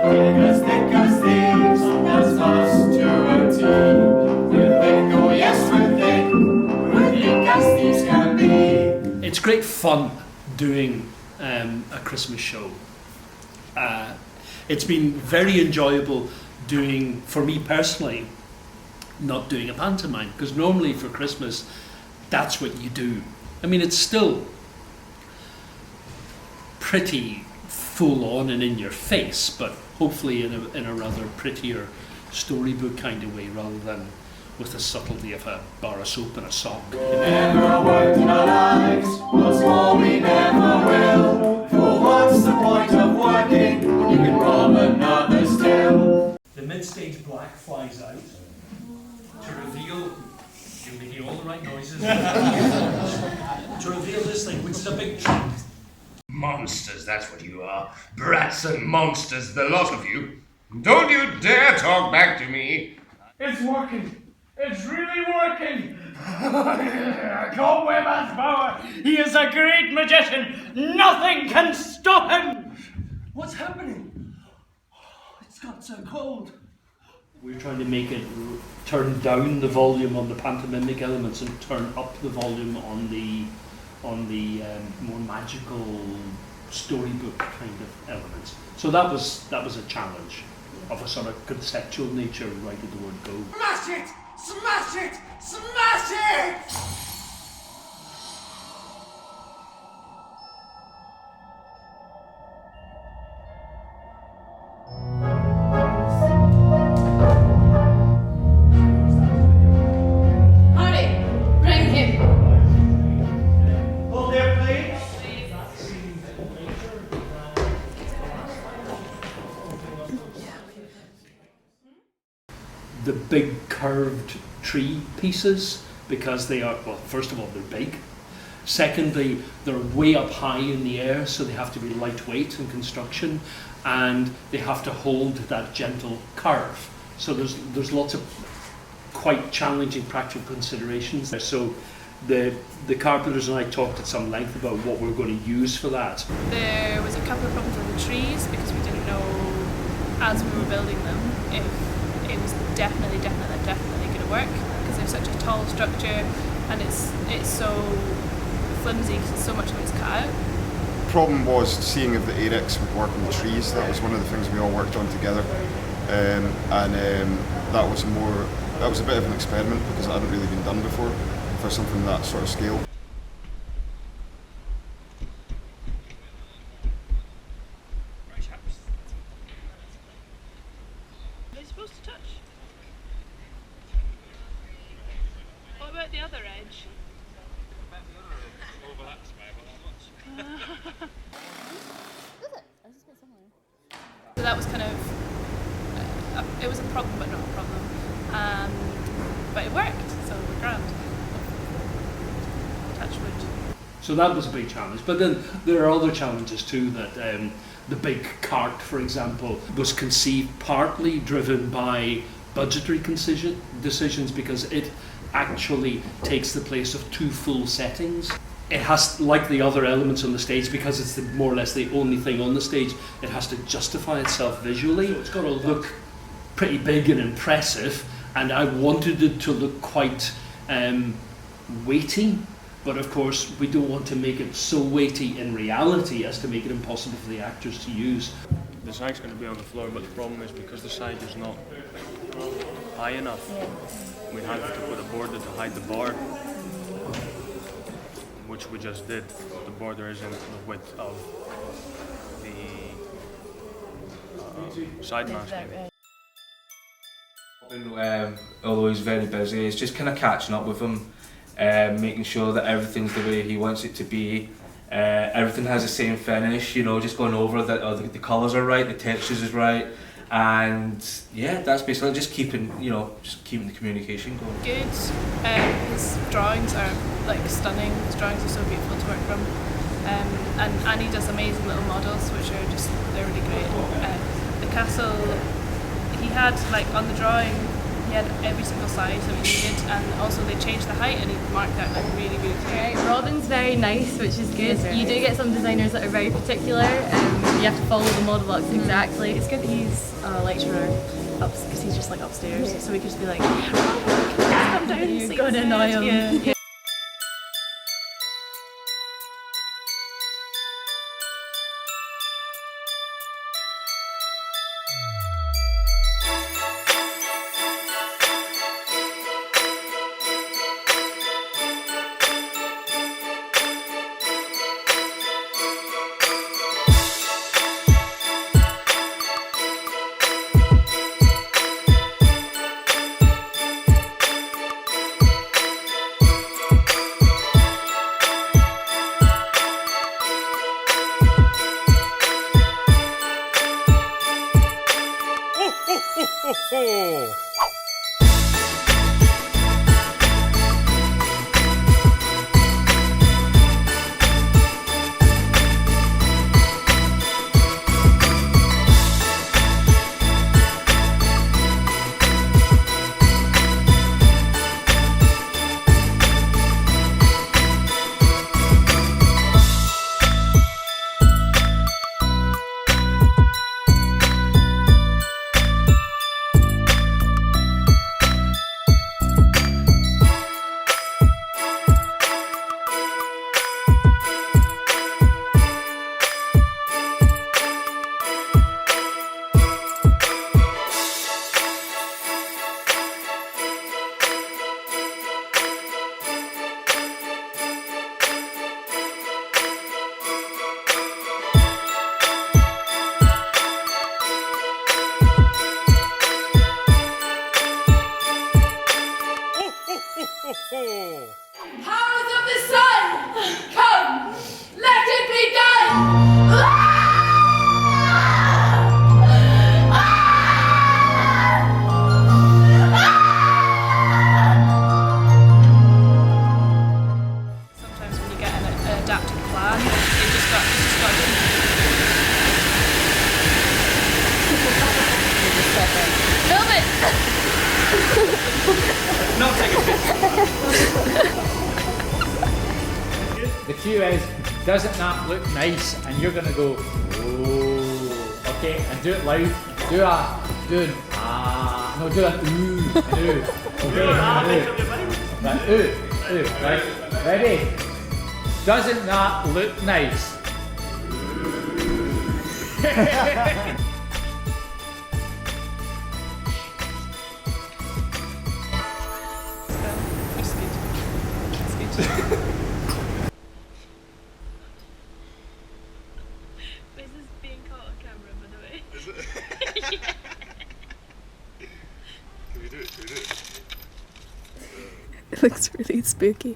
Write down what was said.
as thick as thieves, as fast to a T. We're thick, oh yes we're thick, we're thick as thieves can be. It's great fun doing a Christmas show. It's been very enjoyable doing, for me personally, not doing a pantomime, because normally for Christmas that's what you do. I mean, it's still pretty full on and in your face, but hopefully in a rather prettier storybook kind of way, rather than with the subtlety of a bar of soap and a sock. Never worked in our lives, what's more we never will. For what's the point of working when you can rob another still? The mid-stage black flies out to reveal, you're making all the right noises, to reveal this thing, which is a big trunk. Monsters, that's what you are. Brats and monsters, the lot of you. Don't you dare talk back to me. It's working. It's really working. Go Webber's power. He is a great magician. Nothing can stop him. What's happening? It's got so cold. We're trying to make it turn down the volume on the pantomimic elements and turn up the volume on the more magical storybook kind of elements. So that was a challenge of a sort of conceptual nature right at the word go. Smash it! Smash it! Smash it! The big curved tree pieces, because they are, well, first of all, they're big. Secondly, they're way up high in the air, so they have to be lightweight in construction, and they have to hold that gentle curve. So there's lots of quite challenging practical considerations there. So the carpenters and I talked at some length about what we're going to use for that. There was a couple of problems with the trees because we didn't know, as we were building them, if it was definitely going to work, because they're such a tall structure and it's so flimsy because so much of it's cut out. The problem was seeing if the Arex would work on the trees. That was one of the things we all worked on together, that was a bit of an experiment because it hadn't really been done before for something that sort of scale. The other edge. So that was kind of, it was a problem but not a problem, but it worked, so we're grand. Touch wood. So that was a big challenge, but then there are other challenges too, that the big cart, for example, was conceived partly driven by budgetary decisions, because it actually takes the place of two full settings. It has, like the other elements on the stage, because it's more or less the only thing on the stage, it has to justify itself visually. So it's got to look pretty big and impressive, and I wanted it to look quite weighty, but of course we don't want to make it so weighty in reality as to make it impossible for the actors to use. The sign's going to be on the floor, but the problem is because the sign is not high enough, we had to put a border to hide the bar, which we just did. The border isn't the width of the side masking. Although he's very busy, it's just kind of catching up with him, making sure that everything's the way he wants it to be. Everything has the same finish, you know, just going over that the colours are right, the textures is right, and yeah, that's basically just keeping the communication going. Good. His drawings are like stunning. His drawings are so beautiful to work from, and Annie does amazing little models, which are they're really great. The castle, he had like on the drawing, he had every single size that we needed, and also they changed the height and he marked out like really clear. Robin's very nice, which is good. You do get some designers that are very particular. You have to follow the model up exactly. It's good that he's a lecturer because he's just like upstairs, so we could just be like, oh, come down and see. Go to annoy him. Yeah. Powers of the sun, come, let it be done! Sometimes when you get an adapted plan, it just got film it! Not take a picture. The cue is, doesn't that look nice? And you're gonna go, oh, okay, and do it loud. Do an ah, no, do an ooh, ooh. Okay, ooh. Right, ooh, right, ready? Doesn't that look nice? It's good. It's good. This is being caught on camera, by the way. Is it? Yeah. Can we do it? Can we do it? It looks really spooky.